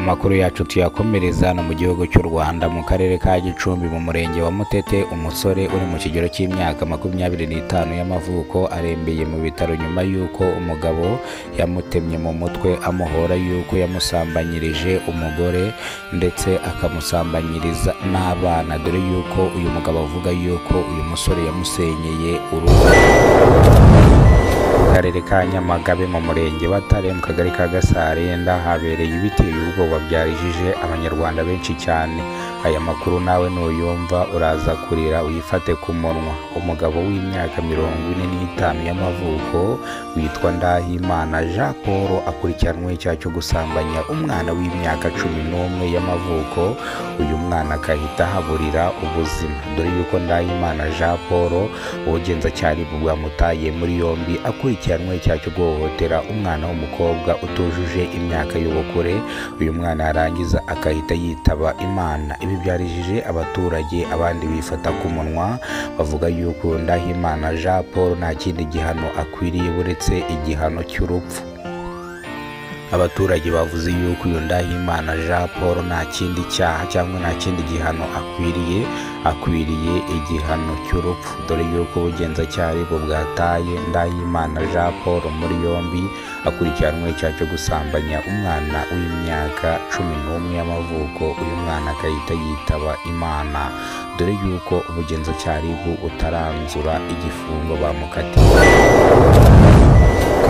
Amakuru yacu tuyakomereza no mu gihugu cy'u Rwanda mu karere ka Gicumbi mu murenge wa Mutete. Umusore uri mu kigero cy'imyaka 25 y'amavuko arembeye mu bitaro nyuma y'uko umugabo yamutemye mu mutwe amuhora y'uko yamusambanyirije umugore ndetse akamusambanyiriza n'abana, dore y'uko uyu mugabo avuga y'uko uyu musore yamusenyeye urugo. Karere ka Nyamagabe mu murenge wa Tare mu kagari ka Gasarenda habereye ibiteye ubwoba byarijije abanyarwanda benshi cyane. Aya makuru nawe nuyumva uraza kurira uyifate ku munwa. Umugabo w'imyaka 45 y'amavuko witwa Ndahimana Jean Paul akurikiranwe icyaha cyo gusambanya umwana w'imyaka 11 y'amavuko. Uyu mwana akahita haburira ubuzima, dore yuko Ndahimana Jean Paul ubugenzacyaha bwamutaye muri yombi akurikiranwe icyaha cyo guhohotera umwana w'umukobwa utujuje imyaka y'ubukure. Uyu mwana yarangiza akahita yitaba Imana. Ibi byarijije abaturage, abandi bifata ku munwa bavuga yuko Ndahimana Jean Paul nta kindi gihano akwiriye buretse igihano cy'urupfu. Abaturage bavuze yuko uyu Ndahimana Jean Paul nta kindi cyaha cyangwa nta kindi gihano akwiriye igihano cy'urupfu, dore yuko ubugenzacyaha bwataye Ndahimana Jean Paul muri yombi akurikiranwe icyaha cyo gusambanya umwana w'imyaka 11 y'amavuko. Uyu mwana akahita yitaba Imana, dore yuko ubugenzacyaha utaranzura igifungo bamukatiye.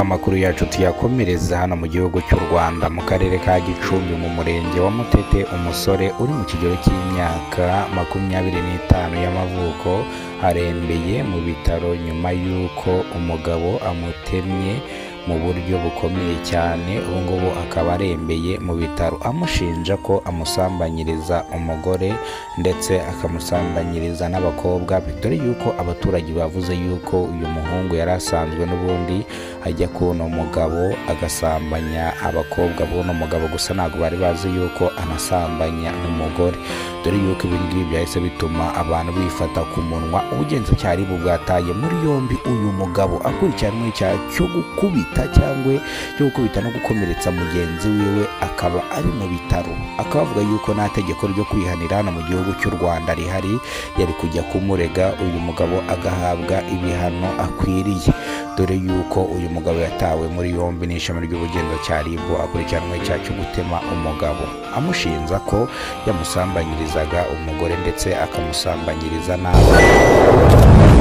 Amakuru yacu tuyakomereza hano mu gihugu cy'u Rwanda mu karere ka Gicumbi mu murenge wa Mutete. Umusore uri mu kigero cy'imyaka 25 y'amavuko arembeye mu bitaro nyuma y'uko umugabo amutemye mu buryo bukomeye cyane. Ubu ngubu akaba arembeye mu bitaro amushinja ko amusambanyiriza umugore ndetse akamusambanyiriza n'abakobwa be, dore yuko abaturage bavuze yuko uyu muhungu yari asanzwe n'ubundi ajya kuno mugabo agasambanya abakobwa buno mugabo, gusa ntabwo bari bazi yuko anasambanya n'umugore, dore yuko ibi ngibi byahise bituma abantu bifata ku munwa. Ubugenzacyaha bwataye muri yombi uyu mugabo akurikiranwe icyaha cyo gukubita cyangwa cyo gukubita no gukomeretsa mugenzi wiwe, akaba ari mu bitaro. Akaba avuga yuko nta tegeko ryo kwihanira hano mu gihugu cy'u Rwanda rihari, yari kujya kumurega uyu mugabo agahabwa ibihano akwiriye, dore yuko uyu mugabo yatawe muri yombi n'ishami ry'ubugenzacyaha akurikiranwe icyaha cyo gutema umugabo amushinja ko yamusambanyirizaga umugore ndetse akamusambanyiriza n'abana.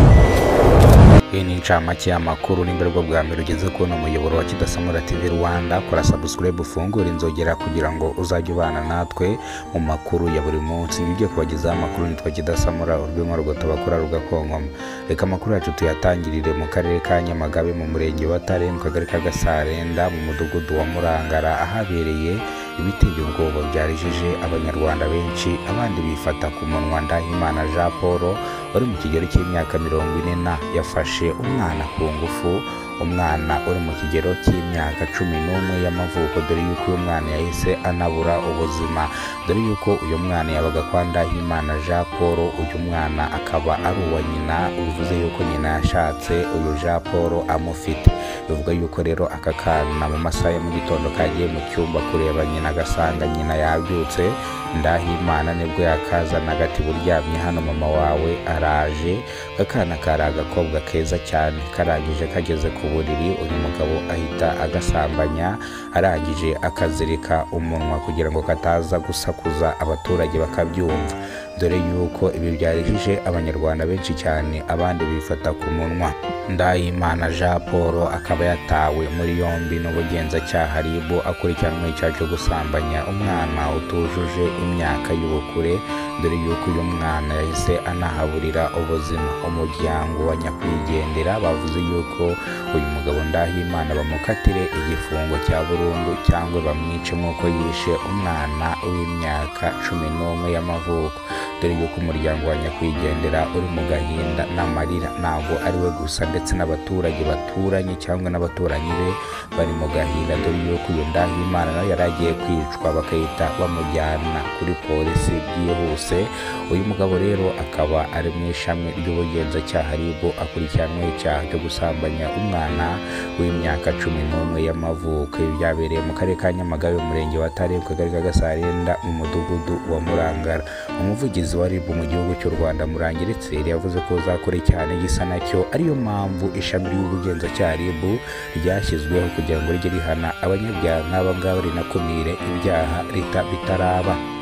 Iyi ni incamake y'amakuru. N'imbere bwo bwa mbere ugeze kubona umuyoboro wa Kidasamura TV Rwanda, kora subscribe ufungure inzogera kugira ngo uzajye ubana natwe mu makuru ya buri munsi. Ngiye kubagezaho amakuru nitwa Kidasamura, urwimo rugotabakora rugakonkoma. Reka amakuru yacu tuyatangirire mu karere ka Nyamagabe mu murenge wa Tare mu kagari ka Gasarenda mu mudugudu wa Murangara ahabereye ibiteye ubwoba byarijije abanyarwanda benshi, abandi bifata ku munwa. Ndahimana Jean Paul uri mu kigero cy'imyaka 40 yafashe umwana ku ngufu, umwana uri mu kigero cy'imyaka 11 y'amavuko, dore yuko uyu mwana yahise anabura ubuzima, dore yuko uyu mwana yabaga kwa Ndahimana Jean Paul. Uyu mwana akaba ari uwa nyina, bivuze yuko nyina yashatse uyu Jean Paul amufite. Bivuga yuko rero aka kana mu masaha ya mu gitondo kagiye mu cyumba kureba nyina, agasanga nyina yabyutse. Ndahimana nibwo yakazanaga ati buryamye hano mama wawe araje. Akana kari agakobwa keza cyane, karangije kageze ku buriri uyu mugabo ahita agasambanya, arangije akazirika umunwa kugira ngo kataza gusakuza abaturage bakabyumva, dore yuko ibi byarijije abanyarwanda benshi cyane, abandi bifata ku munwa. Ndahimana Jean Paul akaba yatawe muri yombi n'ubugenzacyaha akurikiranwe icyaha cyo gusambanya umwana utujuje imyaka y'ubukure, dore yuko uyu mwana yahise anahaburira ubuzima. Umuryango wa nyakwigendera bavuze yuko uyu mugabo Ndahimana bamukatire igifungo cya burundu cyangwa bamwice nk'uko yishe umwana w'imyaka 11 y'amavuko, dore yuko umuryango wa nyakwigendera uri mu gahinda n'amarira. Ntabwo ari we gusa ndetse n'abaturage baturanye cyangwa n'abaturanyi be bari mu gahinda, dore yuko uyu Ndahimana nawe yari agiye kwicwa bakahita bamujyana kuri polisi byihuse. Uyu mugabo rero akaba ari mu ishami ry'ubugenzacyaha RIB, akurikiranweho icyaha cyo gusambanya umwana w'imyaka 11 y'amavuko. Byabereye mu karere ka Nyamagabe, umurenge wa Tare, ku kagari ka Gasarenda, mu mudugudu wa Murangara. Umuvugizi wa RIB mu gihugu cy'u Rwanda, Murangira Etseri, yavuze ko uzakurikirana igisa nacyo, ariyo mpamvu ishami ry'ubugenzacyaha RIB ryashyizweho kugira ngo rijye rihana abanyabyaha nk'aba ngaba rinakumire ibyaha bitaraba.